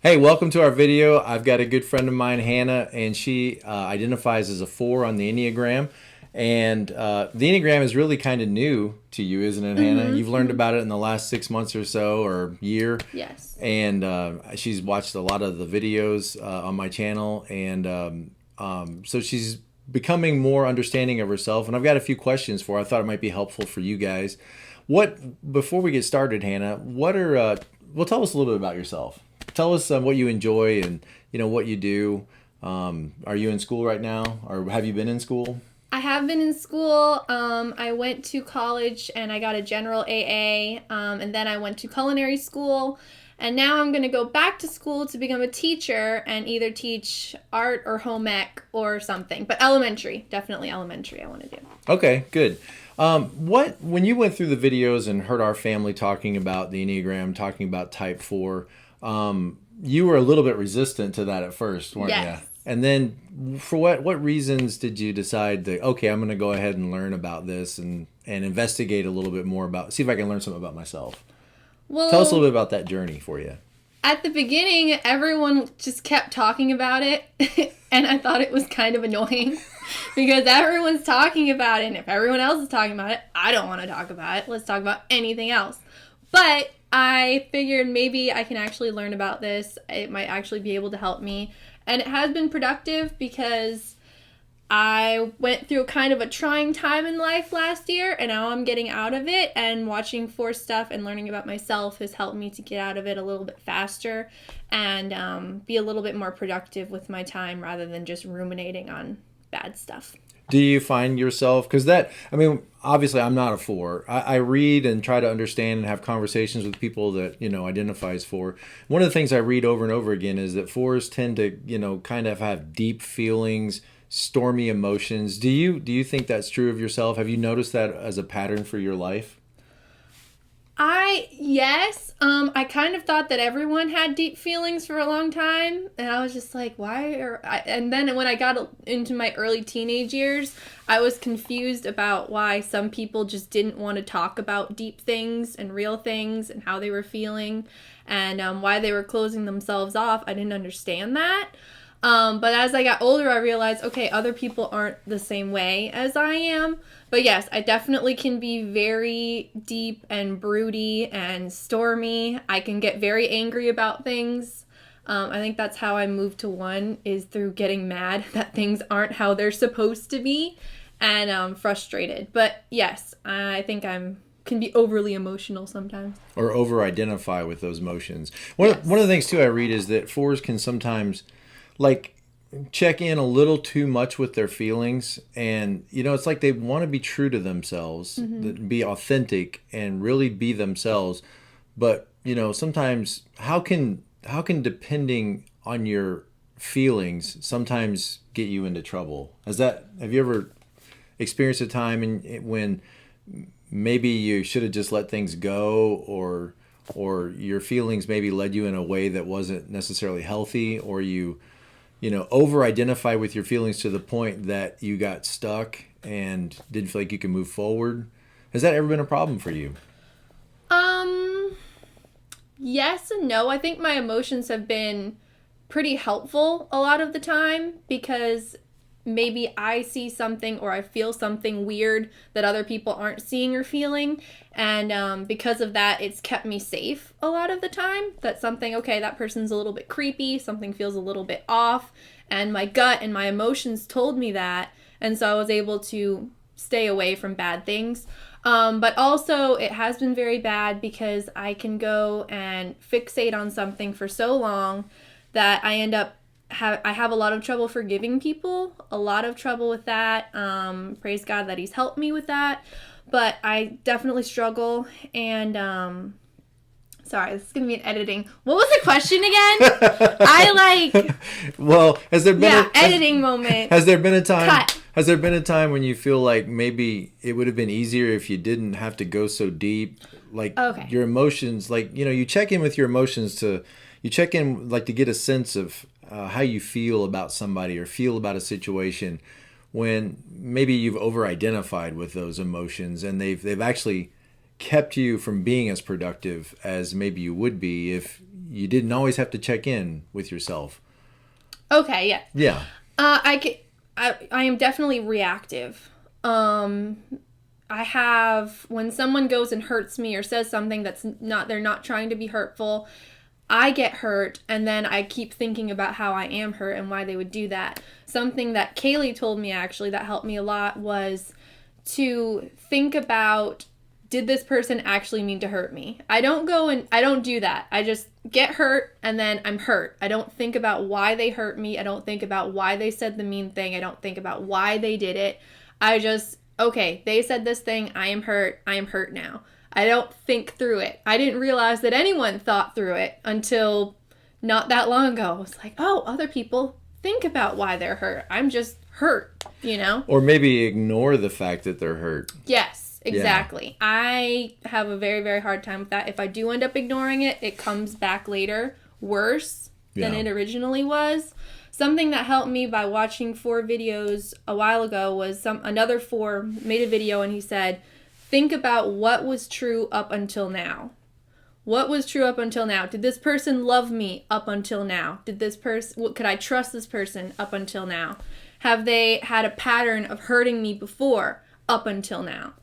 Hey, welcome to our video. I've got a good friend of mine, Hannah, and she identifies as a 4 on the Enneagram. And the Enneagram is really kind of new to you, isn't it, Hannah? You've learned about it in the last 6 months or so, or year. Yes. And she's watched a lot of the videos on my channel. And so she's becoming more understanding of herself. And I've got a few questions for her. I thought it might be helpful for you guys. Before we get started, Hannah, well, tell us a little bit about yourself. Tell us what you enjoy and what you do. Are you in school right now, or have you been in school? I have been in school. I went to college and I got a general AA, and then I went to culinary school. And now I'm going to go back to school to become a teacher and either teach art or home ec or something. But elementary, definitely elementary I want to do. Okay, good. When you went through the videos and heard our family talking about the Enneagram, talking about type 4, you were a little bit resistant to that at first, weren't Yes. you? And then for what reasons did you decide that, okay, I'm going to go ahead and learn about this and investigate a little bit more see if I can learn something about myself? Well, Tell us a little bit about that journey for you. at the beginning, everyone just kept talking about it, and I thought it was kind of annoying because everyone's talking about it, and if everyone else is talking about it, I don't want to talk about it. Let's talk about anything else. But I figured maybe I can actually learn about this. It might actually be able to help me. And it has been productive because I went through kind of a trying time in life last year, and now I'm getting out of it, and watching Force stuff and learning about myself has helped me to get out of it a little bit faster and be a little bit more productive with my time rather than just ruminating on bad stuff. Do you find yourself, because obviously I'm not a 4. I read and try to understand and have conversations with people that, identify as 4. One of the things I read over and over again is that 4s tend to, kind of have deep feelings, stormy emotions. Do you think that's true of yourself? Have you noticed that as a pattern for your life? Yes. I kind of thought that everyone had deep feelings for a long time, and I was just like, and then when I got into my early teenage years, I was confused about why some people just didn't want to talk about deep things and real things and how they were feeling, and why they were closing themselves off. I didn't understand that. But as I got older, I realized, okay, other people aren't the same way as I am. But yes, I definitely can be very deep and broody and stormy. I can get very angry about things. I think that's how I moved to 1, is through getting mad that things aren't how they're supposed to be, and frustrated. But yes, I think can be overly emotional sometimes. Or over-identify with those emotions. One of the things, too, I read is that 4s can sometimes check in a little too much with their feelings, and it's like they want to be true to themselves, be authentic and really be themselves, but sometimes how can depending on your feelings sometimes get you into trouble? Have you ever experienced a time when maybe you should have just let things go, or your feelings maybe led you in a way that wasn't necessarily healthy, or you over-identify with your feelings to the point that you got stuck and didn't feel like you could move forward? Has that ever been a problem for you? Yes and no. I think my emotions have been pretty helpful a lot of the time because maybe I see something or I feel something weird that other people aren't seeing or feeling. And because of that, it's kept me safe a lot of the time. That something, okay, that person's a little bit creepy, something feels a little bit off. And my gut and my emotions told me that. And so I was able to stay away from bad things. But also, it has been very bad because I can go and fixate on something for so long that I end up I have a lot of trouble forgiving people, a lot of trouble with that. Praise God that he's helped me with that. But I definitely struggle. And sorry, this is going to be an editing. What was the question again? Well, has there been editing moment. Has there been a time? Cut. Has there been a time when you feel like maybe it would have been easier if you didn't have to go so deep? Your emotions, you check in with your emotions to get a sense of how you feel about somebody or feel about a situation, when maybe you've over-identified with those emotions and they've actually kept you from being as productive as maybe you would be if you didn't always have to check in with yourself. Okay, yeah. Yeah. I am definitely reactive. I have, when someone goes and hurts me or says something they're not trying to be hurtful, I get hurt, and then I keep thinking about how I am hurt and why they would do that. Something that Kaylee told me actually that helped me a lot was to think about, did this person actually mean to hurt me? I don't do that. I just get hurt and then I'm hurt. I don't think about why they hurt me. I don't think about why they said the mean thing. I don't think about why they did it. I just, okay, they said this thing. I am hurt. I am hurt now. I don't think through it. I didn't realize that anyone thought through it until not that long ago. I was like, oh, other people think about why they're hurt. I'm just hurt, Or maybe ignore the fact that they're hurt. Yes, exactly. Yeah. I have a very, very hard time with that. If I do end up ignoring it, it comes back later worse than it originally was. Something that helped me by watching 4 videos a while ago was another 4 made a video and he said, think about what was true up until now. What was true up until now? Did this person love me up until now? Could I trust this person up until now? Have they had a pattern of hurting me before up until now?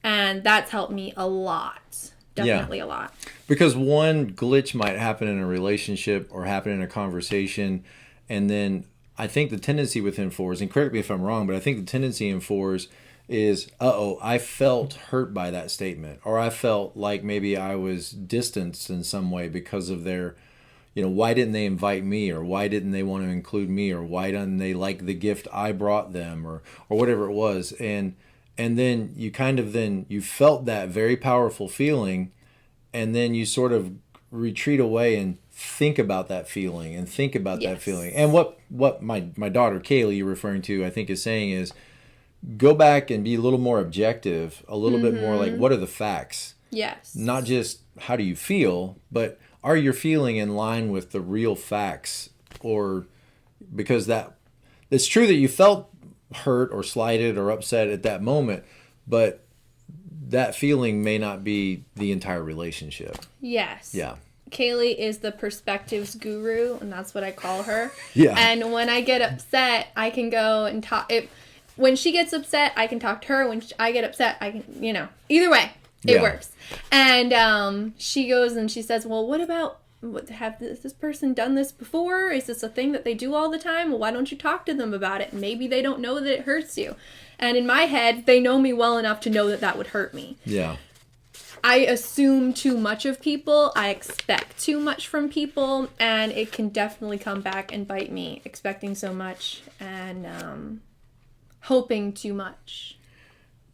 And that's helped me a lot. Definitely a lot. Because one glitch might happen in a relationship or happen in a conversation. And then I think the tendency within 4s, and correct me if I'm wrong, but I think the tendency in 4s is, I felt hurt by that statement. Or I felt like maybe I was distanced in some way because of their, why didn't they invite me? Or why didn't they want to include me? Or why didn't they like the gift I brought them? Or whatever it was. And then you felt that very powerful feeling. And then you sort of retreat away and think about that feeling and think about that feeling. And what my daughter, Kaylee, you're referring to, I think is saying is, go back and be a little more objective, a little bit more like, what are the facts? Yes. Not just how do you feel, but are you feeling in line with the real facts? Or because it's true that you felt hurt or slighted or upset at that moment, but that feeling may not be the entire relationship. Yes. Yeah. Kaylee is the perspectives guru, and that's what I call her. Yeah. And when I get upset, I can go and talk. When she gets upset, I can talk to her. When I get upset, I can, either way, it works. And she goes and she says, well, have this person done this before? Is this a thing that they do all the time? Well, why don't you talk to them about it? Maybe they don't know that it hurts you. And in my head, they know me well enough to know that would hurt me. Yeah. I assume too much of people. I expect too much from people. And it can definitely come back and bite me, expecting so much and hoping too much.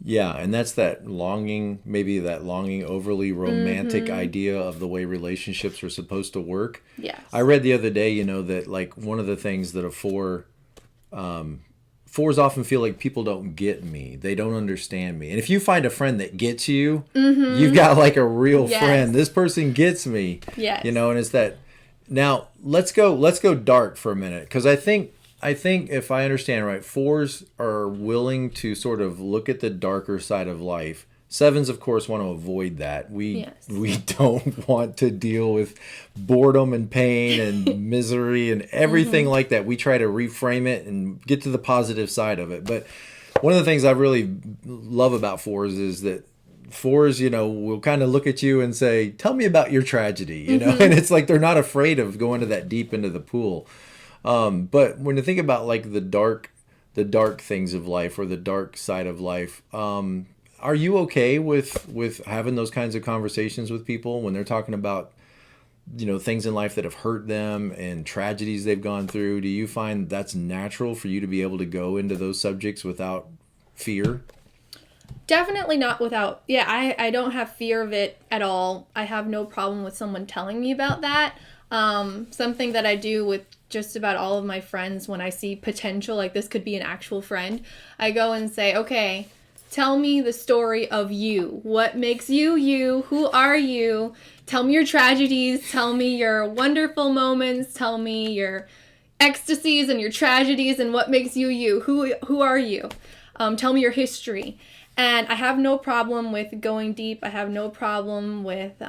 Yeah, and that's that longing, overly romantic idea of the way relationships are supposed to work. Yes. I read the other day, that like one of the things that a 4, 4s often feel like people don't get me. They don't understand me. And if you find a friend that gets you, you've got like a real friend. This person gets me. Yes. And it's that. Now, let's go dark for a minute, because I think if I understand right, 4s are willing to sort of look at the darker side of life. 7s, of course, want to avoid that. We don't want to deal with boredom and pain and misery and everything like that. We try to reframe it and get to the positive side of it. But one of the things I really love about 4s is that 4s, will kind of look at you and say, tell me about your tragedy, and it's like they're not afraid of going to that deep into the pool. But when you think about like the dark things of life or the dark side of life, are you okay with having those kinds of conversations with people when they're talking about, things in life that have hurt them and tragedies they've gone through? Do you find that's natural for you to be able to go into those subjects without fear? Definitely not without. Yeah, I don't have fear of it at all. I have no problem with someone telling me about that. Something that I do with just about all of my friends when I see potential, like this could be an actual friend, I go and say, okay, tell me the story of you. What makes you you? Who are you? Tell me your tragedies. Tell me your wonderful moments. Tell me your ecstasies and your tragedies and what makes you you. Who are you? Tell me your history. And I have no problem with going deep. I have no problem with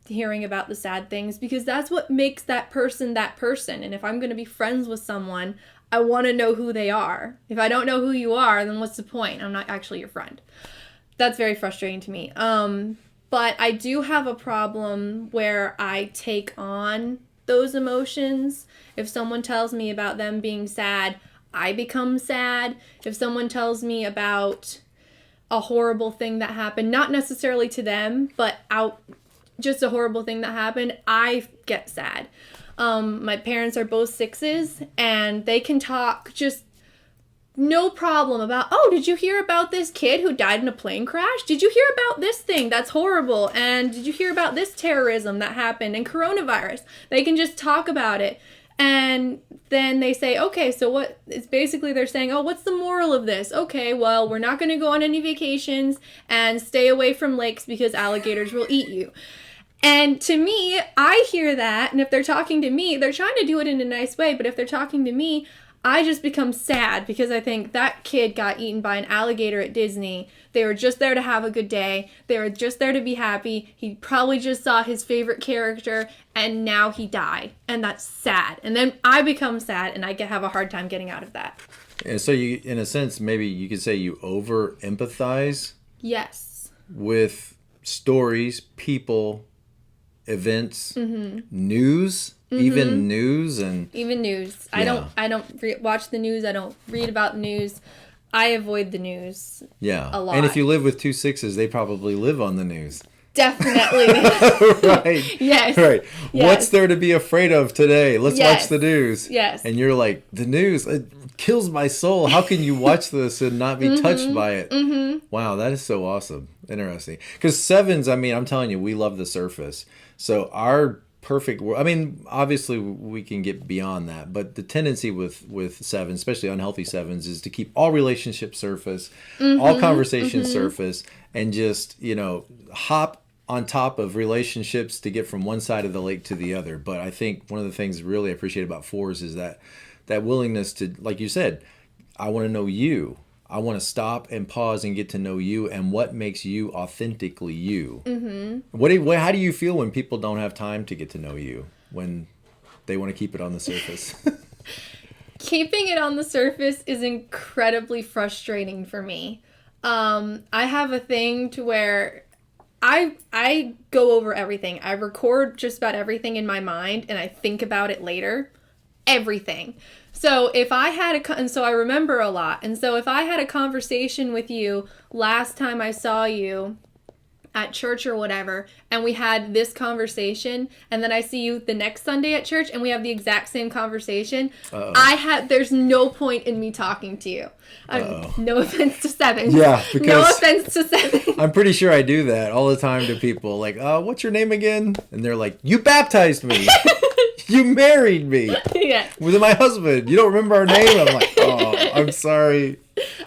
hearing about the sad things, because that's what makes that person that person. And if I'm going to be friends with someone, I want to know who they are. If I don't know who you are, then what's the point? I'm not actually your friend. That's very frustrating to me. But I do have a problem where I take on those emotions. If someone tells me about them being sad, I become sad. If someone tells me about a horrible thing that happened, not necessarily to them, but just a horrible thing that happened, I get sad. My parents are both 6s, and they can talk just no problem about, oh, did you hear about this kid who died in a plane crash? Did you hear about this thing that's horrible? And did you hear about this terrorism that happened and coronavirus? They can just talk about it. And then they say, okay, so what? It's basically they're saying, oh, what's the moral of this? Okay, well, we're not going to go on any vacations and stay away from lakes because alligators will eat you. And to me, I hear that, and if they're talking to me, they're trying to do it in a nice way, but if they're talking to me, I just become sad because I think that kid got eaten by an alligator at Disney. They were just there to have a good day. They were just there to be happy. He probably just saw his favorite character, and now he died. And that's sad. And then I become sad, and I have a hard time getting out of that. And so you, in a sense, maybe you could say you over-empathize. Yes. With stories, people, events, news. Even news. Yeah. I don't watch the news. I don't read about news. I avoid the news. Yeah. A lot. And if you live with 2 6s, they probably live on the news. Definitely. Right. Yes. Right. Yes. What's there to be afraid of today? Let's watch the news. Yes. And you're like, the news, it kills my soul. How can you watch this and not be touched by it? Wow, that is so awesome. Interesting. Because 7s, I mean, I'm telling you, we love the surface. So our perfect world, I mean, obviously we can get beyond that, but the tendency with 7s, especially unhealthy 7s, is to keep all relationships surface, all conversations surface, and just, hop on top of relationships to get from one side of the lake to the other. But I think one of the things really I appreciate about 4s is that willingness to, like you said, I want to know you. I want to stop and pause and get to know you and what makes you authentically you. How do you feel when people don't have time to get to know you, when they want to keep it on the surface? Keeping it on the surface is incredibly frustrating for me. I have a thing to where I go over everything. I record just about everything in my mind and I think about it later. Everything. So if I had and so I remember a lot. And so if I had a conversation with you last time I saw you at church or whatever, and we had this conversation, and then I see you the next Sunday at church and we have the exact same conversation, there's no point in me talking to you. No offense to 7. Yeah, because no offense to 7. I'm pretty sure I do that all the time to people, like, what's your name again? And they're like, you baptized me. You married me. Yeah. With my husband. You don't remember our name? I'm like, oh, I'm sorry.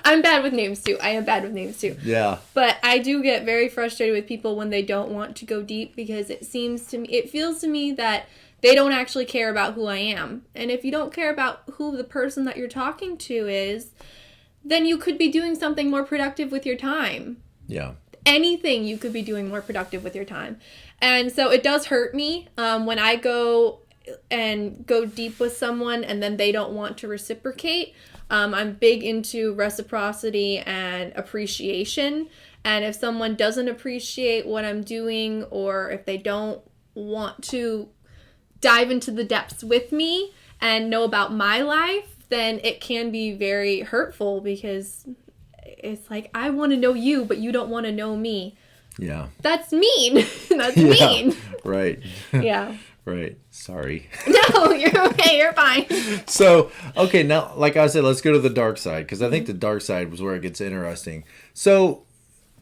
I'm bad with names too. I am bad with names too. Yeah. But I do get very frustrated with people when they don't want to go deep, because it feels to me that they don't actually care about who I am. And if you don't care about who the person that you're talking to is, then you could be doing something more productive with your time. Yeah. Anything you could be doing more productive with your time. And so it does hurt me when I go deep with someone and then they don't want to reciprocate. I'm big into reciprocity and appreciation. And if someone doesn't appreciate what I'm doing, or if they don't want to dive into the depths with me and know about my life, then it can be very hurtful, because it's like, I want to know you, but you don't want to know me. Yeah. That's mean. That's mean. Right. Yeah. Right. Sorry. No, you're okay. You're fine. So, okay, now, like I said, let's go to the dark side, because I think the dark side was where it gets interesting. So,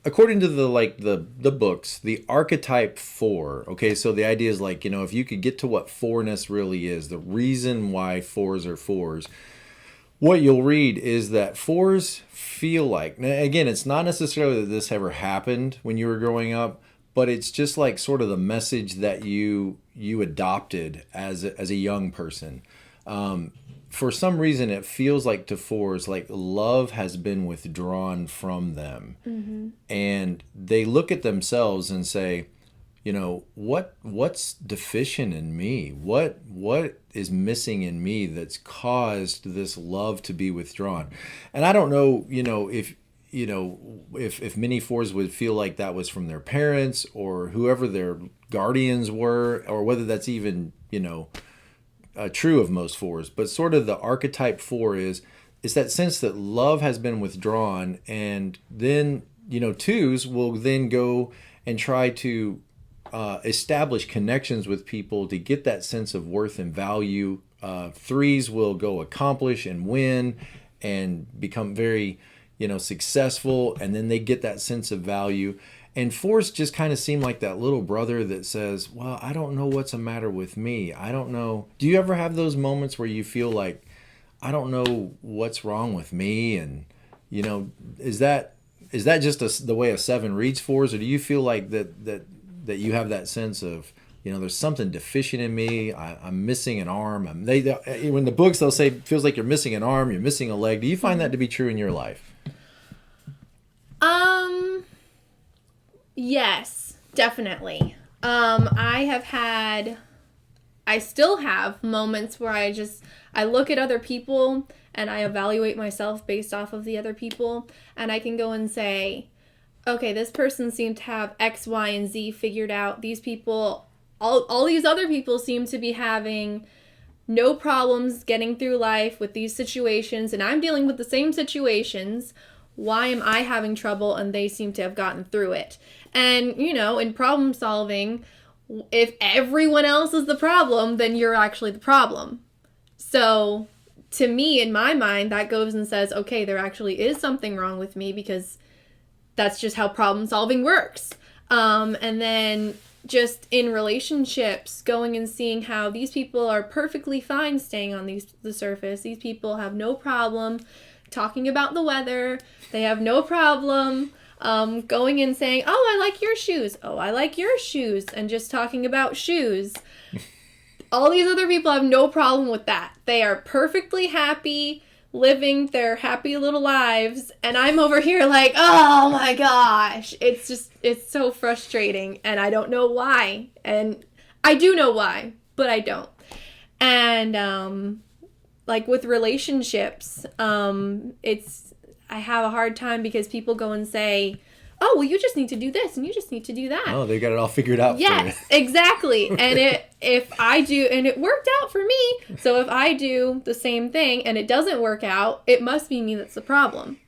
according to the books, the archetype 4, okay, so the idea is like, if you could get to what 4-ness really is, the reason why 4s are 4s, what you'll read is that 4s feel like, now, again, it's not necessarily that this ever happened when you were growing up, but it's just like sort of the message that you adopted as a young person. For some reason, it feels like to 4s, like love has been withdrawn from them. And they look at themselves and say, what's deficient in me? What is missing in me that's caused this love to be withdrawn? And I don't know, if many fours would feel like that was from their parents or whoever their guardians were, or whether that's even, true of most fours. But sort of the archetype four is that sense that love has been withdrawn, and then, twos will then go and try to establish connections with people to get that sense of worth and value. Threes will go accomplish and win and become very, successful, and then they get that sense of value. And fours just kind of seem like that little brother that says, well, I don't know what's the matter with me. I don't know. Do you ever have those moments where you feel like, I don't know what's wrong with me? And, is that just the way a seven reads fours, or do you feel like that you have that sense of, there's something deficient in me. I'm missing an arm. When the books, they'll say, feels like you're missing an arm, you're missing a leg. Do you find that to be true in your life? Yes, definitely. I still have moments where I look at other people and I evaluate myself based off of the other people, and I can go and say, okay, this person seemed to have X, Y, and Z figured out. These people, all these other people seem to be having no problems getting through life with these situations, and I'm dealing with the same situations. Why am I having trouble and they seem to have gotten through it? And, in problem solving, if everyone else is the problem, then you're actually the problem. So, to me, in my mind, that goes and says, okay, there actually is something wrong with me, because that's just how problem solving works. And then just in relationships, going and seeing how these people are perfectly fine staying on the surface. These people have no problem talking about the weather. They have no problem going and saying, oh, I like your shoes. Oh, I like your shoes. And just talking about shoes. All these other people have no problem with that. They are perfectly happy living their happy little lives, and I'm over here like, oh my gosh, it's so frustrating, and I don't know why, and I do know why, but I don't. And like with relationships, I have a hard time because people go and say, oh, well, you just need to do this and you just need to do that. Oh, they got it all figured out. Yes, for you. Exactly. And if I do, and it worked out for me, so if I do the same thing and it doesn't work out, it must be me that's the problem.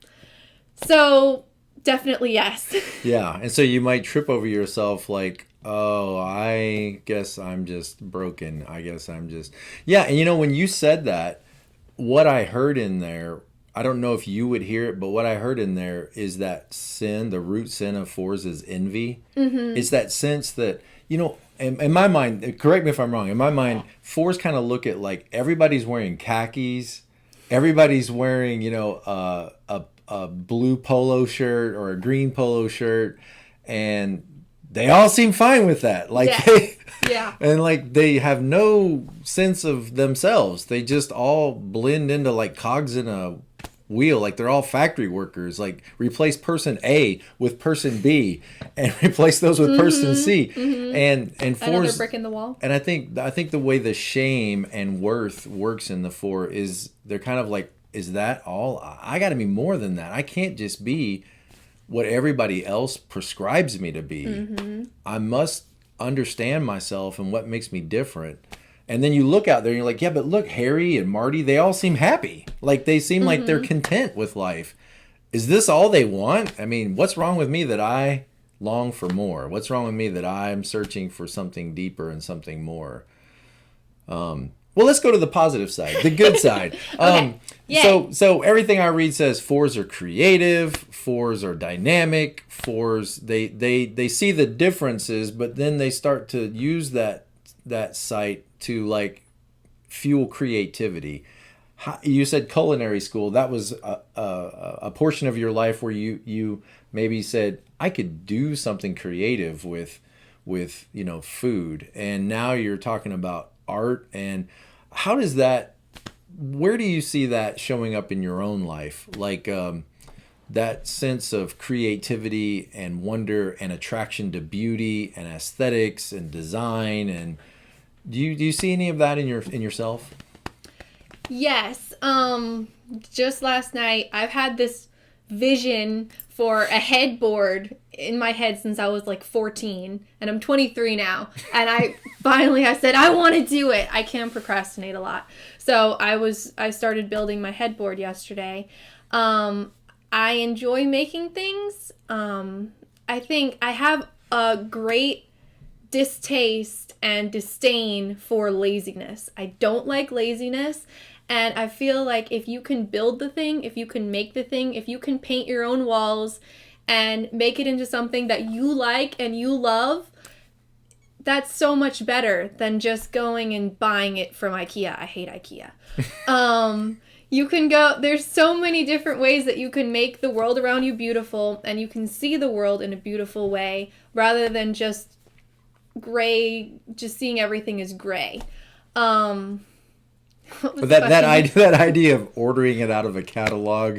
So definitely yes. Yeah, and so you might trip over yourself like, oh, I guess I'm just broken. I guess I'm just... Yeah, and when you said that, what I heard in there, I don't know if you would hear it, but what I heard in there is that sin, the root sin of fours is envy. Mm-hmm. It's that sense that, in my mind, correct me if I'm wrong, in my mind, fours kind of look at like everybody's wearing khakis, everybody's wearing, a blue polo shirt or a green polo shirt, and they all seem fine with that. Like, yes. Yeah. And like they have no sense of themselves. They just all blend into like cogs in a wheel. Like they're all factory workers. Like replace person A with person B and replace those with person C. Mm-hmm. And fours, another brick in the wall. And I think the way the shame and worth works in the four is they're kind of like, is that all? I got to be more than that. I can't just be what everybody else prescribes me to be. Mm-hmm. I must understand myself and what makes me different. And then you look out there and you're like, yeah, but look, Harry and Marty, they all seem happy. Like they seem like they're content with life. Is this all they want? I mean, what's wrong with me that I long for more? What's wrong with me that I'm searching for something deeper and something more? Well, let's go to the positive side, the good side. Okay. So everything I read says fours are creative, fours are dynamic, fours, they see the differences, but then they start to use that site to like fuel creativity. You said culinary school. That was a portion of your life where you maybe said, I could do something creative with food. And now you're talking about art. And how does that, where do you see that showing up in your own life? Like, that sense of creativity and wonder and attraction to beauty and aesthetics and design. And do you see any of that in yourself? Yes. Just last night, I've had this vision for a headboard in my head since I was like 14, and I'm 23 now. And I said, I want to do it. I can procrastinate a lot. So I started building my headboard yesterday. I enjoy making things. I think I have a great distaste and disdain for laziness. I don't like laziness. And I feel like if you can build the thing, if you can make the thing, if you can paint your own walls and make it into something that you like and you love, that's so much better than just going and buying it from IKEA. I hate IKEA. You can go, there's so many different ways that you can make the world around you beautiful, and you can see the world in a beautiful way rather than just gray, just seeing everything as gray. But that idea of ordering it out of a catalog.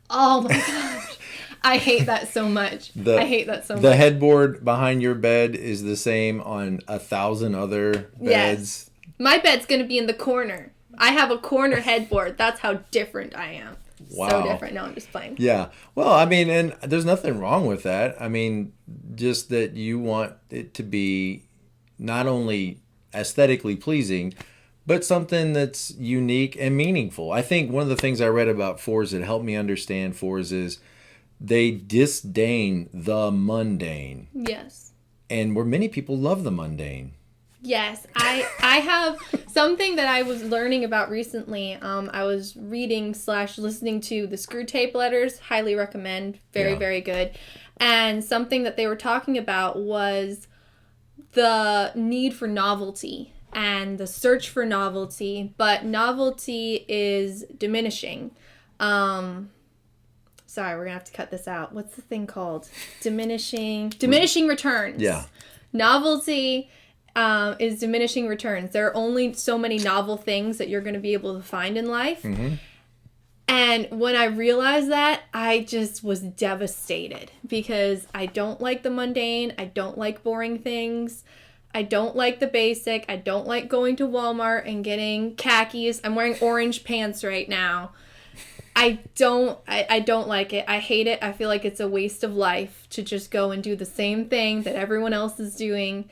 Oh my gosh. I hate that so much. The headboard behind your bed is the same on 1,000 other beds. Yes. My bed's going to be in the corner. I have a corner headboard. That's how different I am. Wow. So different. No, I'm just playing. Yeah. Well, I mean, and there's nothing wrong with that. I mean, just that you want it to be not only aesthetically pleasing, but something that's unique and meaningful. I think one of the things I read about fours that helped me understand fours is they disdain the mundane. Yes. And where many people love the mundane. Yes. I have something that I was learning about recently. I was reading / listening to the Screw Tape Letters. Highly recommend. Very, very good. And something that they were talking about was the need for novelty and the search for novelty, but novelty is diminishing. Sorry, we're gonna have to cut this out. What's the thing called? Diminishing returns. Yeah. Novelty is diminishing returns. There are only so many novel things that you're going to be able to find in life. Mm-hmm. And when I realized that, I just was devastated because I don't like the mundane. I don't like boring things. I don't like the basic. I don't like going to Walmart and getting khakis. I'm wearing orange pants right now. I don't like it. I hate it. I feel like it's a waste of life to just go and do the same thing that everyone else is doing.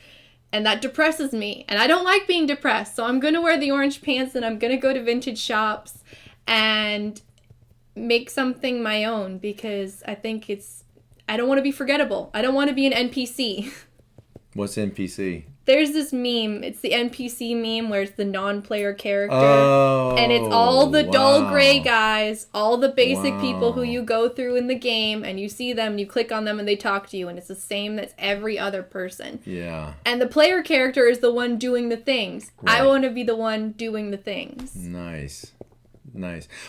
And that depresses me. And I don't like being depressed. So I'm going to wear the orange pants and I'm going to go to vintage shops and make something my own because I think I don't want to be forgettable. I don't want to be an NPC. What's NPC? There's this meme. It's the NPC meme where it's the non-player character. Oh, and it's all the dull gray guys, all the basic people who you go through in the game, and you see them, and you click on them, and they talk to you, and it's the same as every other person. Yeah. And the player character is the one doing the things. Right. I want to be the one doing the things. Nice.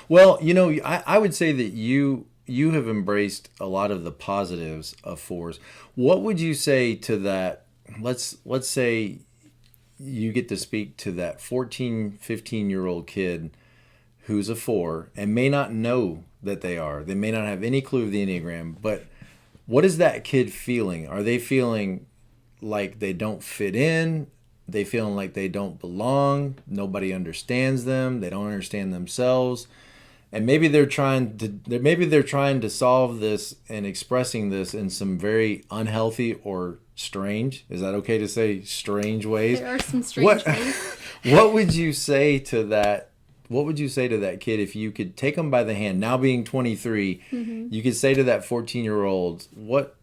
Well, I would say that you have embraced a lot of the positives of fours. What would you say to that? Let's say you get to speak to that 14, 15-year-old kid who's a 4 and may not know that they are. They may not have any clue of the Enneagram, but what is that kid feeling? Are they feeling like they don't fit in? They feeling like they don't belong? Nobody understands them. They don't understand themselves. And maybe they're trying to solve this and expressing this in some very unhealthy or strange. Is that okay to say strange ways? There are some strange ways. What would you say to that? What would you say to that kid if you could take them by the hand? Now being 23, you could say to that 14-year-old, what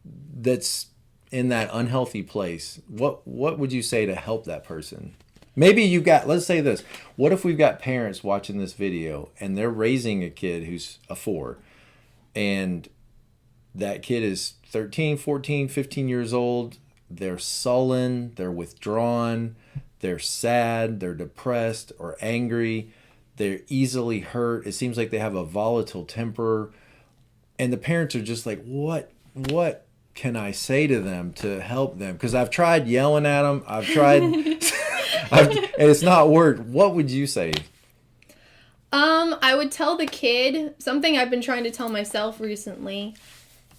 that's in that unhealthy place. What would you say to help that person? Maybe let's say this. What if we've got parents watching this video and they're raising a kid who's a 4 and that kid is 13, 14, 15 years old. They're sullen, they're withdrawn, they're sad, they're depressed or angry. They're easily hurt. It seems like they have a volatile temper. And the parents are just like, what can I say to them to help them? Because I've tried yelling at them. I've tried... and it's not worked. What would you say? I would tell the kid, something I've been trying to tell myself recently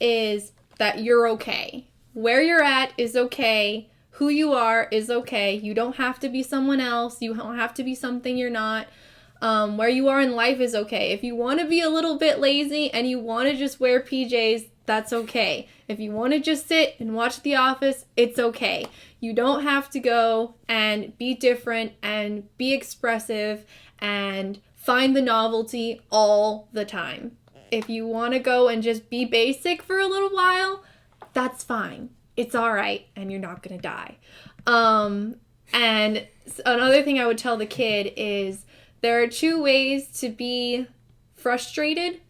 is that you're okay. Where you're at is okay. Who you are is okay. You don't have to be someone else. You don't have to be something you're not. Where you are in life is okay. If you want to be a little bit lazy and you want to just wear PJs, that's okay. If you want to just sit and watch The Office, it's okay. You don't have to go and be different and be expressive and find the novelty all the time. If you want to go and just be basic for a little while, that's fine. It's all right, and you're not going to die. And another thing I would tell the kid is there are 2 ways to be frustrated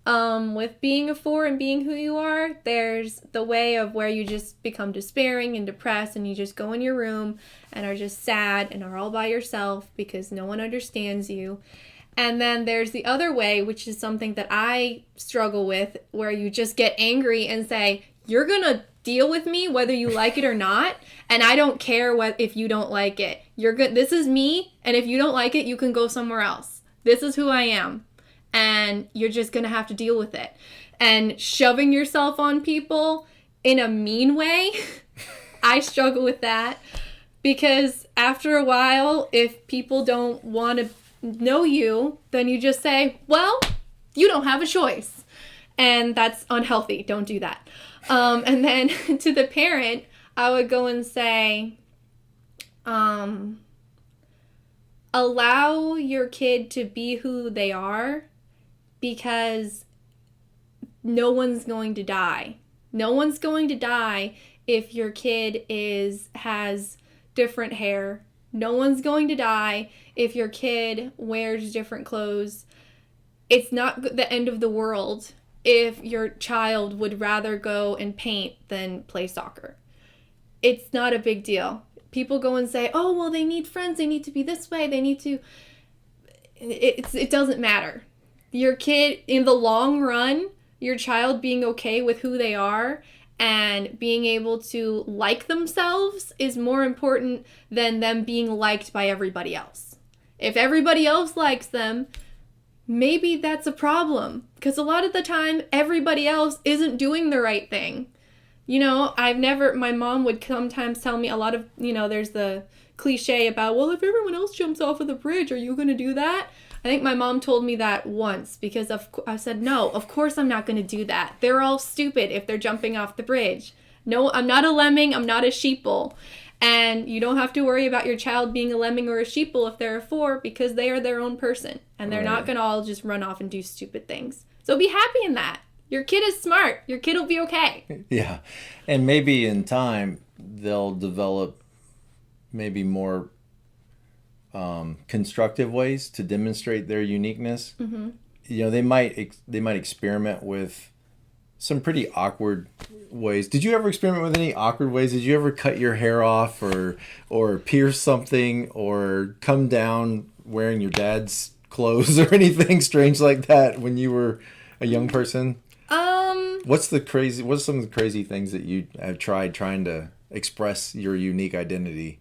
with being a 4 and being who you are. There's the way of where you just become despairing and depressed and you just go in your room and are just sad and are all by yourself because no one understands you. And then there's the other way, which is something that I struggle with, where you just get angry and say, you're going to deal with me whether you like it or not, and I don't care if you don't like it. You're good. This is me, and if you don't like it, you can go somewhere else. This is who I am, and you're just going to have to deal with it. And shoving yourself on people in a mean way, I struggle with that, because after a while, if people don't want to know you, then you just say, well, you don't have a choice. And that's unhealthy. Don't do that. And then to the parent, I would go and say, allow your kid to be who they are, because no one's going to die. No one's going to die if your kid has different hair. No one's going to die if your kid wears different clothes. It's not the end of the world if your child would rather go and paint than play soccer. It's not a big deal. People go and say, oh, well, they need friends. They need to be this way. They need to... It doesn't matter. Your kid, in the long run, your child being okay with who they are and being able to like themselves is more important than them being liked by everybody else. If everybody else likes them, maybe that's a problem, because a lot of the time everybody else isn't doing the right thing. You know, my mom would sometimes tell me a lot of, there's the cliche about, well, if everyone else jumps off of the bridge, are you going to do that? I think my mom told me that once, because I said, no, of course I'm not going to do that. They're all stupid if they're jumping off the bridge. No, I'm not a lemming. I'm not a sheeple. And you don't have to worry about your child being a lemming or a sheeple if they're a 4, because they are their own person. And they're not going to all just run off and do stupid things. So be happy in that. Your kid is smart. Your kid will be okay. Yeah. And maybe in time, they'll develop maybe more constructive ways to demonstrate their uniqueness. Mm-hmm. They might experiment with some pretty awkward ways. Did you ever experiment with any awkward ways? Did you ever cut your hair off or pierce something or come down wearing your dad's clothes or anything strange like that when you were a young person? What's some of the crazy things that you have tried trying to express your unique identity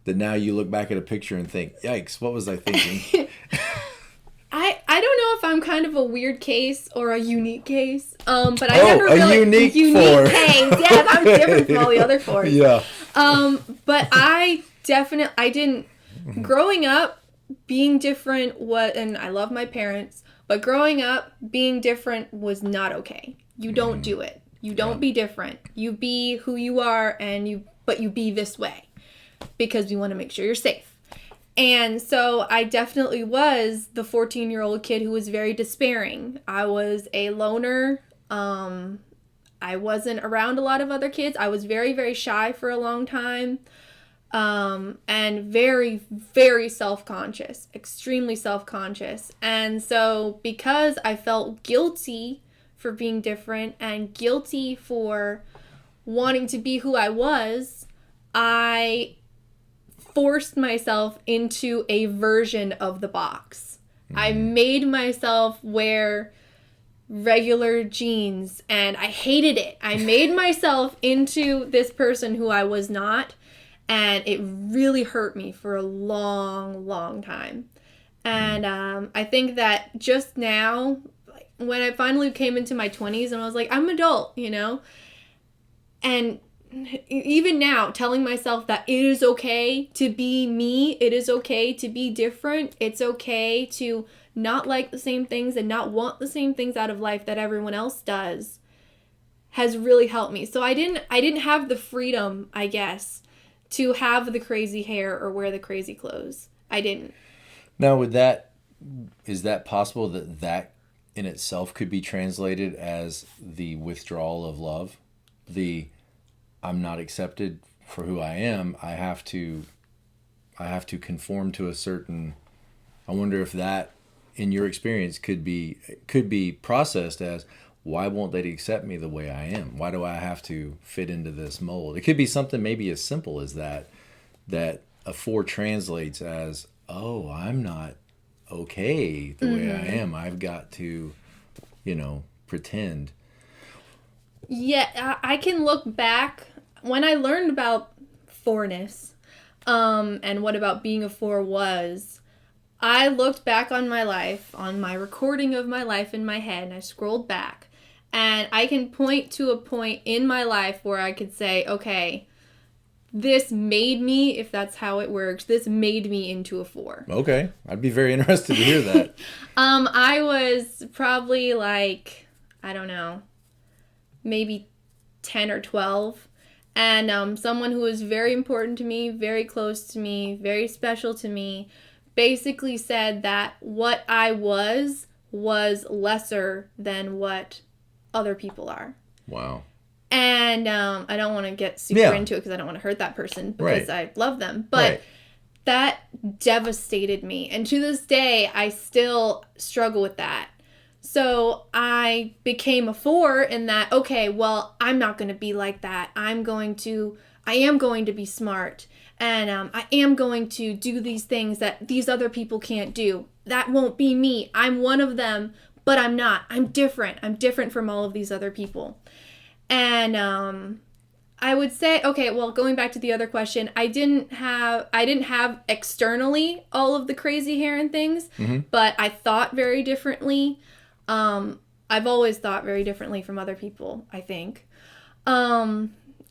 that now you look back at a picture and think, yikes, what was I thinking? I don't know if I'm kind of a weird case or a unique case. But I never really unique case. Yes, I'm different from all the other 4s. Yeah. But I didn't growing up being different and I love my parents, but growing up being different was not okay. You don't do it. You don't be different. You be who you are but you be this way, because we want to make sure you're safe. And so I definitely was the 14-year-old kid who was very despairing. I was a loner. I wasn't around a lot of other kids. I was very, very shy for a long time. And very, very self-conscious, extremely self-conscious. And so because I felt guilty for being different and guilty for wanting to be who I was, I forced myself into a version of the box. Mm-hmm. I made myself wear regular jeans and I hated it. I made myself into this person who I was not, and it really hurt me for a long, long time. And I think that just now, when I finally came into my 20s and I was like, I'm an adult, you know? And even now, telling myself that it is okay to be me, it is okay to be different, it's okay to not like the same things and not want the same things out of life that everyone else does, has really helped me. So I didn't have the freedom, I guess, to have the crazy hair or wear the crazy clothes. I didn't. Now, is that possible that in itself could be translated as the withdrawal of love? I'm not accepted for who I am. I have to conform to a certain. I wonder if that, in your experience, could be processed as, why won't they accept me the way I am? Why do I have to fit into this mold? It could be something maybe as simple as that a 4 translates as, oh, I'm not okay the way I am. I've got to, pretend. Yeah, I can look back when I learned about 4-ness, and what about being a 4 was. I looked back on my life, on my recording of my life in my head, and I scrolled back, and I can point to a point in my life where I could say, okay, this made me, if that's how it works, this made me into a 4. Okay, I'd be very interested to hear that. I was probably like, I don't know, maybe 10 or 12. And someone who was very important to me, very close to me, very special to me, basically said that what I was lesser than what other people are. Wow. And I don't want to get super into it because I don't want to hurt that person because I love them. But that devastated me. And to this day, I still struggle with that. So I became a 4 in that, okay, well, I'm not going to be like that. I am going to be smart. And I am going to do these things that these other people can't do. That won't be me. I'm one of them, but I'm not. I'm different. I'm different from all of these other people. And I would say, okay, well, going back to the other question, I didn't have externally all of the crazy hair and things, but I thought very differently. I've always thought very differently from other people, I think.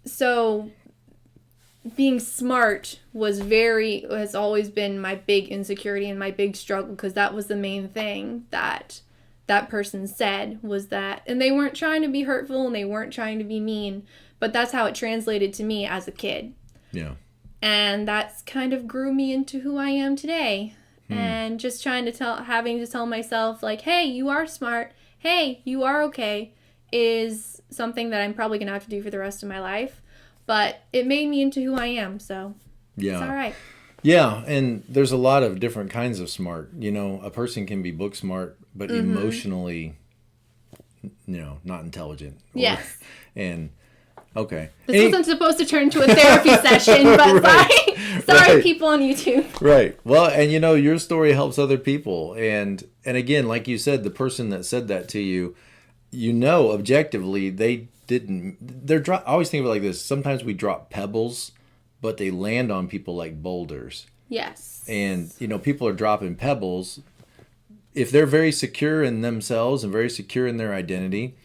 So being smart has always been my big insecurity and my big struggle, because that was the main thing that person said, was that, and they weren't trying to be hurtful and they weren't trying to be mean, but that's how it translated to me as a kid. Yeah. And that's kind of grew me into who I am today. And just having to tell myself, like, hey, you are smart. Hey, you are okay, is something that I'm probably going to have to do for the rest of my life. But it made me into who I am, so it's all right. Yeah, and there's a lot of different kinds of smart. A person can be book smart, but emotionally, not intelligent. Yes. And okay. This wasn't supposed to turn into a therapy session, but sorry, people on YouTube. Right. Well, and your story helps other people, and again, like you said, the person that said that to you, objectively, they didn't. I always think of it like this. Sometimes we drop pebbles, but they land on people like boulders. Yes. And people are dropping pebbles. If they're very secure in themselves and very secure in their identity,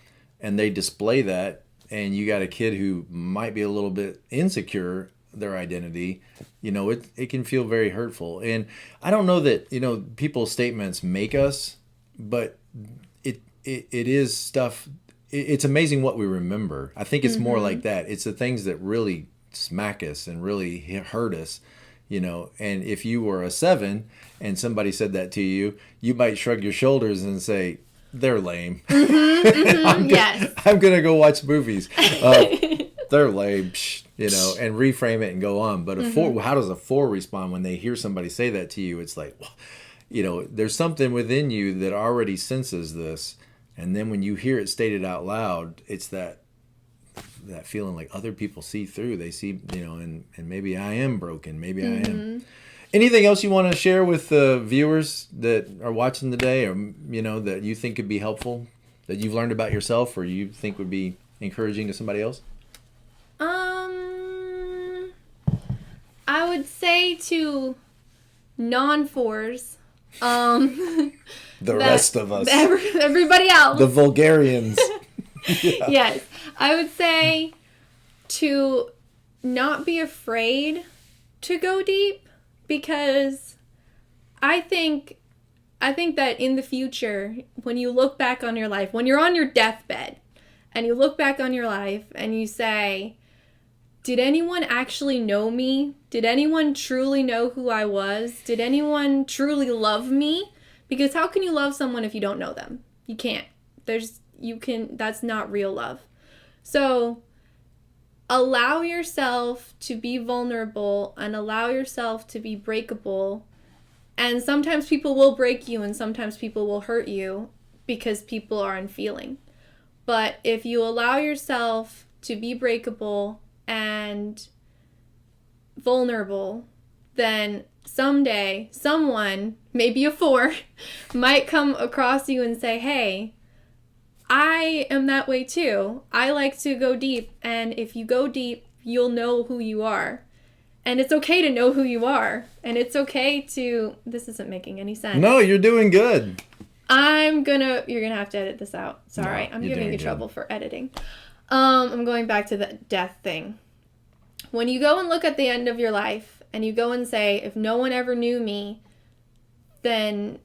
and they display that, and you got a kid who might be a little bit insecure their identity, it can feel very hurtful. And I don't know that people's statements make us, but it is stuff. It's amazing what we remember. I think it's more like that. It's the things that really smack us and really hurt us, and if you were a 7 and somebody said that to you, you might shrug your shoulders and say, they're lame. I'm gonna go watch movies. They're lame, and reframe it and go on. But a 4, how does a 4 respond when they hear somebody say that to you? It's like, there's something within you that already senses this, and then when you hear it stated out loud, it's that feeling like other people see through. They see, and maybe I am broken. Maybe I am. Anything else you want to share with the viewers that are watching today, or that you think could be helpful, that you've learned about yourself, or you think would be encouraging to somebody else? I would say to non-4s, The rest of us. Everybody else. The vulgarians. Yeah. Yes. I would say to not be afraid to go deep, because I think that in the future, when you look back on your life, when you're on your deathbed and you look back on your life and you say, did anyone actually know me? Did anyone truly know who I was? Did anyone truly love me? Because how can you love someone if you don't know them? You can't. That's not real love. So allow yourself to be vulnerable and allow yourself to be breakable. And sometimes people will break you and sometimes people will hurt you because people are unfeeling. But if you allow yourself to be breakable and vulnerable, then someday someone, maybe a 4, might come across you and say, hey, I am that way too. I like to go deep, and if you go deep, you'll know who you are. And it's okay to know who you are. And it's okay to... This isn't making any sense. No, you're doing good. You're gonna have to edit this out. Sorry, No, I'm giving you trouble for editing. I'm going back to the death thing. When you go and look at the end of your life, and you go and say, if no one ever knew me, then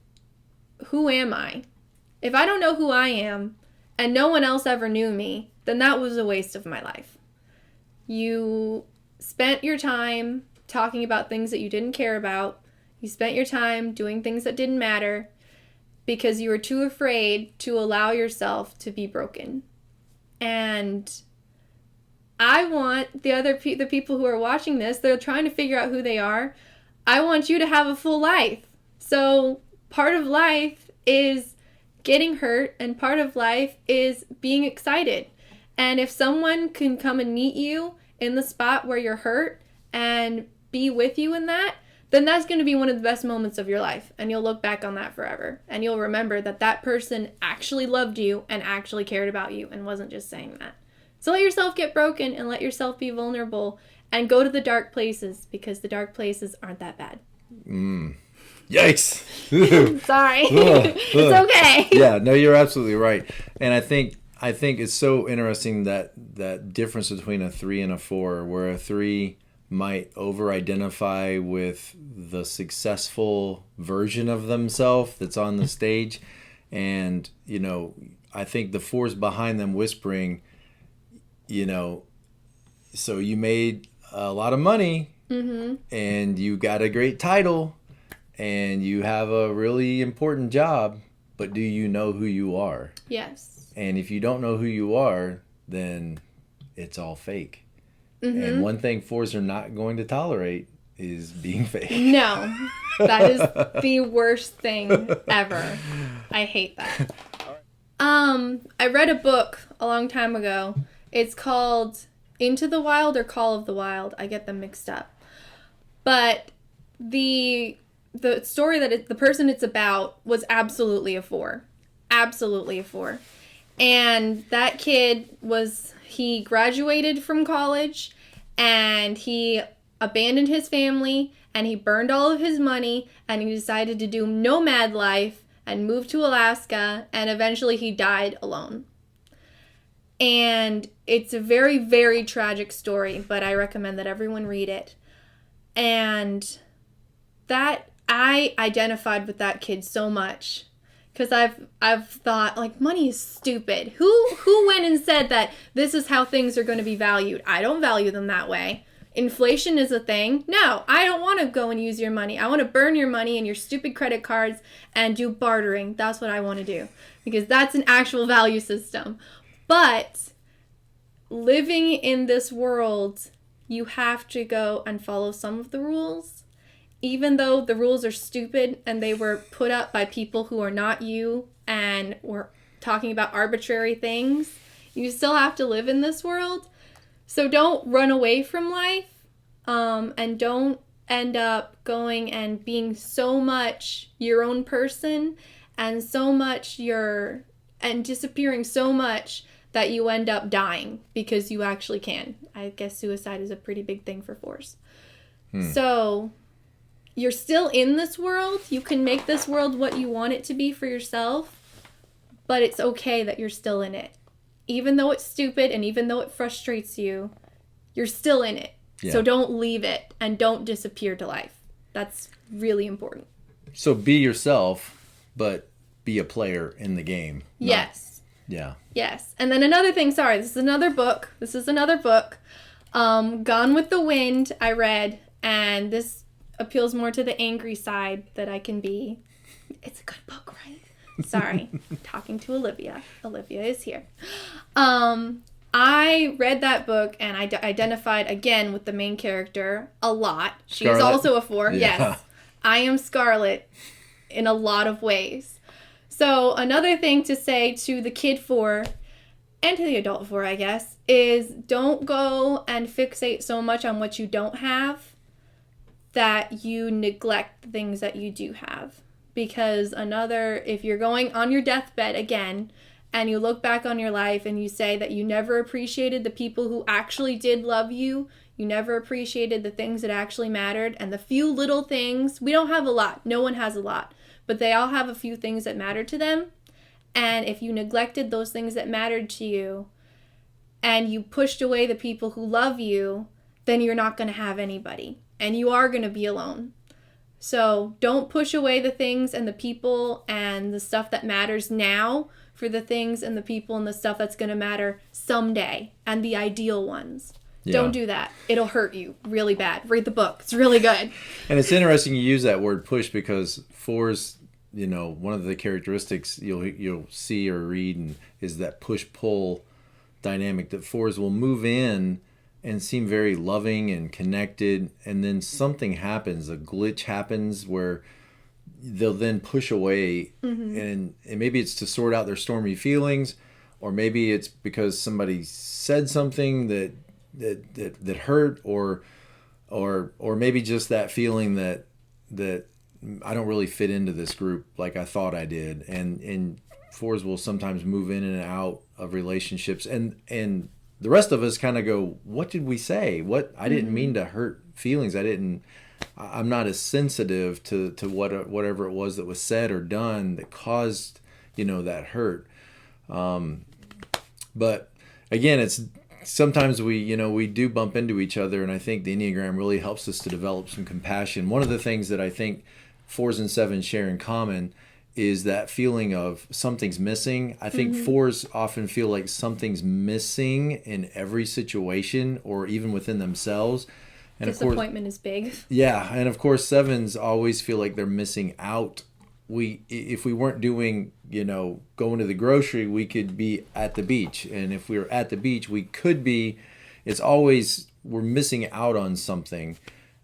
who am I? If I don't know who I am, and no one else ever knew me, then that was a waste of my life. You spent your time talking about things that you didn't care about. You spent your time doing things that didn't matter because you were too afraid to allow yourself to be broken. And I want the people who are watching this, they're trying to figure out who they are. I want you to have a full life. So part of life is getting hurt, and part of life is being excited. And if someone can come and meet you in the spot where you're hurt and be with you in that, then that's going to be one of the best moments of your life. And you'll look back on that forever. And you'll remember that that person actually loved you and actually cared about you and wasn't just saying that. So let yourself get broken and let yourself be vulnerable and go to the dark places, because the dark places aren't that bad. Yikes. Sorry. It's okay. Yeah, no, you're absolutely right. And I think it's so interesting that difference between a 3 and a 4, where a 3 might over-identify with the successful version of themselves that's on the stage. And, I think the 4's behind them whispering, so you made a lot of money, and you got a great title, and you have a really important job, but do you know who you are? Yes. And if you don't know who you are, then it's all fake. And one thing 4s are not going to tolerate is being fake. No, that is the worst thing ever. I hate that. I read a book a long time ago. It's called Into the Wild or Call of the Wild. I get them mixed up. But the story that the person it's about was absolutely a 4. Absolutely a 4. And that kid he graduated from college, and he abandoned his family, and he burned all of his money, and he decided to do nomad life and move to Alaska, and eventually he died alone. And it's a very, very tragic story, but I recommend that everyone read it. And that I identified with that kid so much, because I've thought, like, money is stupid. Who went and said that this is how things are going to be valued? I don't value them that way. Inflation is a thing. No, I don't want to go and use your money. I want to burn your money and your stupid credit cards and do bartering. That's what I want to do, because that's an actual value system. But living in this world, you have to go and follow some of the rules. Even though the rules are stupid and they were put up by people who are not you and were talking about arbitrary things, you still have to live in this world. So don't run away from life, and don't end up going and being so much your own person and so much and disappearing so much that you end up dying, because you actually can. I guess suicide is a pretty big thing for 4s. So you're still in this world. You can make this world what you want it to be for yourself, but it's okay that you're still in it. Even though it's stupid and even though it frustrates you, you're still in it. Yeah. So don't leave it and don't disappear to life. That's really important. So be yourself, but be a player in the game. Yes. Yeah. Yes. And then another thing, sorry, this is another book. Gone with the Wind, I read, and this appeals more to the angry side that I can be. It's a good book, right? Sorry. Talking to Olivia. Olivia is here. I read that book and I identified again with the main character a lot. She is also a 4. Yeah. Yes. I am Scarlett in a lot of ways. So another thing to say to the kid 4 and to the adult 4, I guess, is don't go and fixate so much on what you don't have that you neglect the things that you do have. Because if you're going on your deathbed again and you look back on your life and you say that you never appreciated the people who actually did love you, you never appreciated the things that actually mattered, and the few little things, we don't have a lot, no one has a lot, but they all have a few things that matter to them. And if you neglected those things that mattered to you and you pushed away the people who love you, then you're not going to have anybody and you are going to be alone. So don't push away the things and the people and the stuff that matters now for the things and the people and the stuff that's going to matter someday and the ideal ones. Yeah. Don't do that. It'll hurt you really bad. Read the book. It's really good. And it's interesting you use that word push because 4s, one of the characteristics you'll see or read is that push-pull dynamic that 4s will move in and seem very loving and connected, and then something happens, a glitch happens where they'll then push away, and maybe it's to sort out their stormy feelings, or maybe it's because somebody said something that hurt, or maybe just that feeling that I don't really fit into this group like I thought I did, and 4s will sometimes move in and out of relationships, and the rest of us kind of go, what did we say? I didn't mean to hurt feelings. I'm not as sensitive to whatever it was that was said or done that caused, that hurt. But again, it's sometimes we do bump into each other, and I think the Enneagram really helps us to develop some compassion. One of the things that I think 4s and 7s share in common is that feeling of something's missing. I think 4s often feel like something's missing in every situation or even within themselves. And disappointment is big. Yeah, and of course 7s always feel like they're missing out. If we weren't doing, going to the grocery, we could be at the beach. And if we were at the beach, we could be, it's always, we're missing out on something.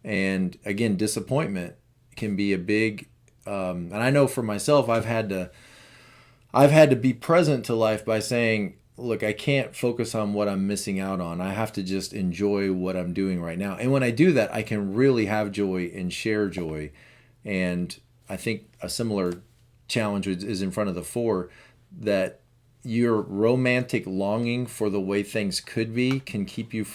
And again, disappointment can be a big, and I know for myself, I've had to be present to life by saying, look, I can't focus on what I'm missing out on. I have to just enjoy what I'm doing right now. And when I do that, I can really have joy and share joy. And I think a similar challenge is in front of the 4, that your romantic longing for the way things could be can keep you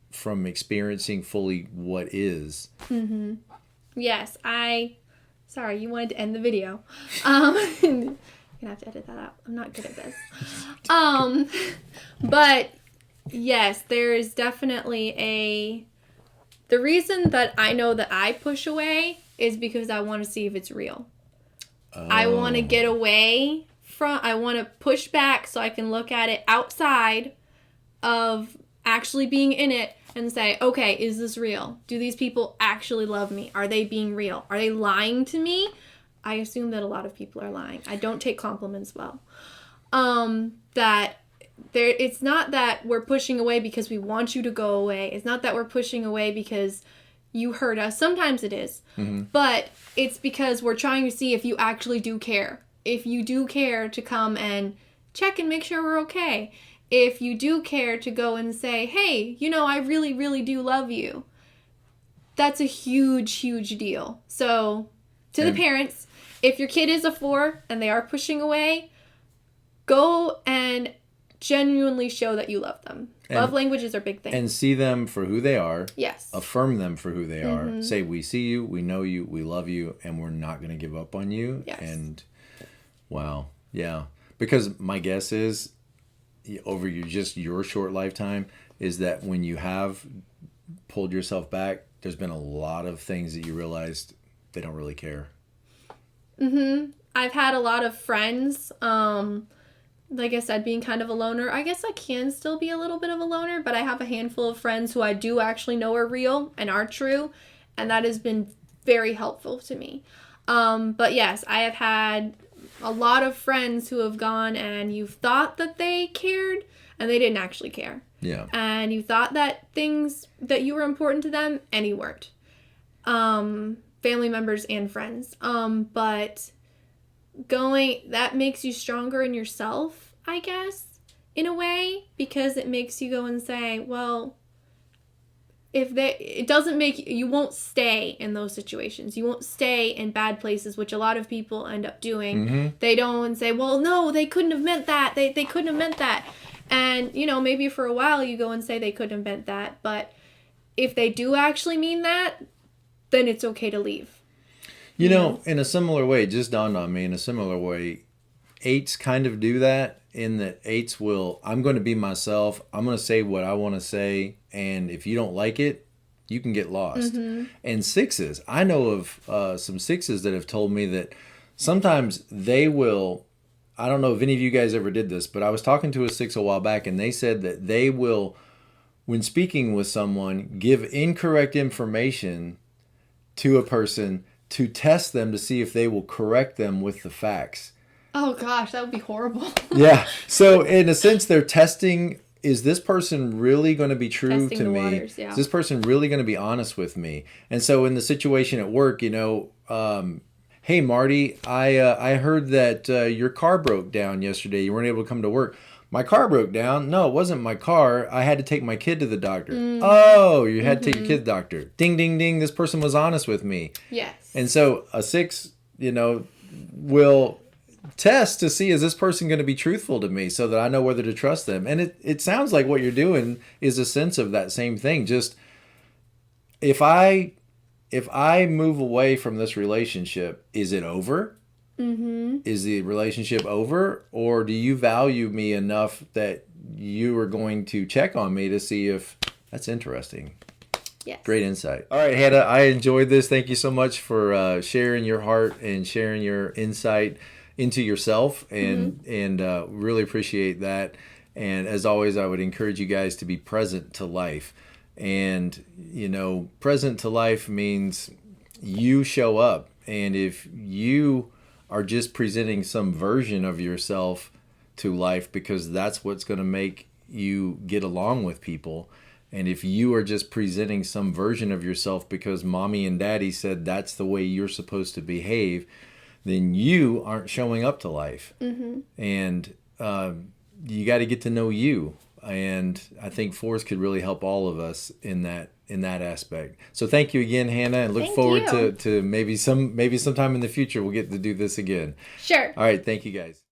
from experiencing fully what is. Mm-hmm. Yes, sorry, you wanted to end the video. You're gonna have to edit that out. I'm not good at this. But yes, there is definitely the reason that I know that I push away is because I want to see if it's real. Oh. I want to get away I want to push back so I can look at it outside of actually being in it and say, okay, is this real? Do these people actually love me? Are they being real? Are they lying to me? I assume that a lot of people are lying. I don't take compliments well. It's not that we're pushing away because we want you to go away. It's not that we're pushing away because you hurt us. Sometimes it is. Mm-hmm. But it's because we're trying to see if you actually do care. If you do care to come and check and make sure we're okay. If you do care to go and say, hey, I really, really do love you. That's a huge, huge deal. So to the parents, if your kid is a 4 and they are pushing away, go and genuinely show that you love them. Love languages are big things. And see them for who they are. Yes. Affirm them for who they are. Say, we see you, we know you, we love you, and we're not going to give up on you. Yes. And wow. Yeah. Because my guess is, over your short lifetime, is that when you have pulled yourself back, there's been a lot of things that you realized they don't really care. I've had a lot of friends, like I said, being kind of a loner. I guess I can still be a little bit of a loner, but I have a handful of friends who I do actually know are real and are true, and that has been very helpful to me. But yes, I have had a lot of friends who have gone and you've thought that they cared and they didn't actually care. Yeah. And you thought that things that you were important to them and you weren't. Family members and friends. But that makes you stronger in yourself, I guess, in a way, because it makes you go and say, well, it doesn't make you won't stay in those situations. You won't stay in bad places, which a lot of people end up doing. They don't say, well, no, they couldn't have meant that. They couldn't have meant that. And, maybe for a while you go and say they couldn't have meant that. But if they do actually mean that, then it's okay to leave. In a similar way, it just dawned on me, in a similar way, 8s kind of do that, in that 8s will, I'm going to be myself, I'm going to say what I want to say, and if you don't like it, you can get lost. And 6s, I know of some 6s that have told me that sometimes they will, I don't know if any of you guys ever did this, but I was talking to a 6 a while back, and they said that they will, when speaking with someone, give incorrect information to a person to test them to see if they will correct them with the facts. Oh gosh, that would be horrible. Yeah. So in a sense, they're testing, is this person really going to be true Testing to the me? waters, yeah. Is this person really going to be honest with me? And so in the situation at work, hey, Marty, I heard that your car broke down yesterday. You weren't able to come to work. My car broke down. No, it wasn't my car. I had to take my kid to the doctor. Oh, you had to take your kid to the doctor. Ding, ding, ding. This person was honest with me. Yes. And so a 6, will test to see, is this person going to be truthful to me, so that I know whether to trust them. And it sounds like what you're doing is a sense of that same thing. Just if I move away from this relationship, is it over? Is the relationship over? Or do you value me enough that you are going to check on me to see if that's interesting? Yes. Great insight. All right, Hannah, I enjoyed this. Thank you so much for sharing your heart and sharing your insight into yourself, and really appreciate that. And as always, I would encourage you guys to be present to life. And, present to life means you show up. And if you are just presenting some version of yourself to life because that's what's going to make you get along with people, and if you are just presenting some version of yourself because mommy and daddy said that's the way you're supposed to behave, then you aren't showing up to life. And you got to get to know you. And I think 4s could really help all of us in that aspect. So thank you again, Hannah, and look forward to maybe sometime in the future we'll get to do this again. Sure. All right, thank you guys.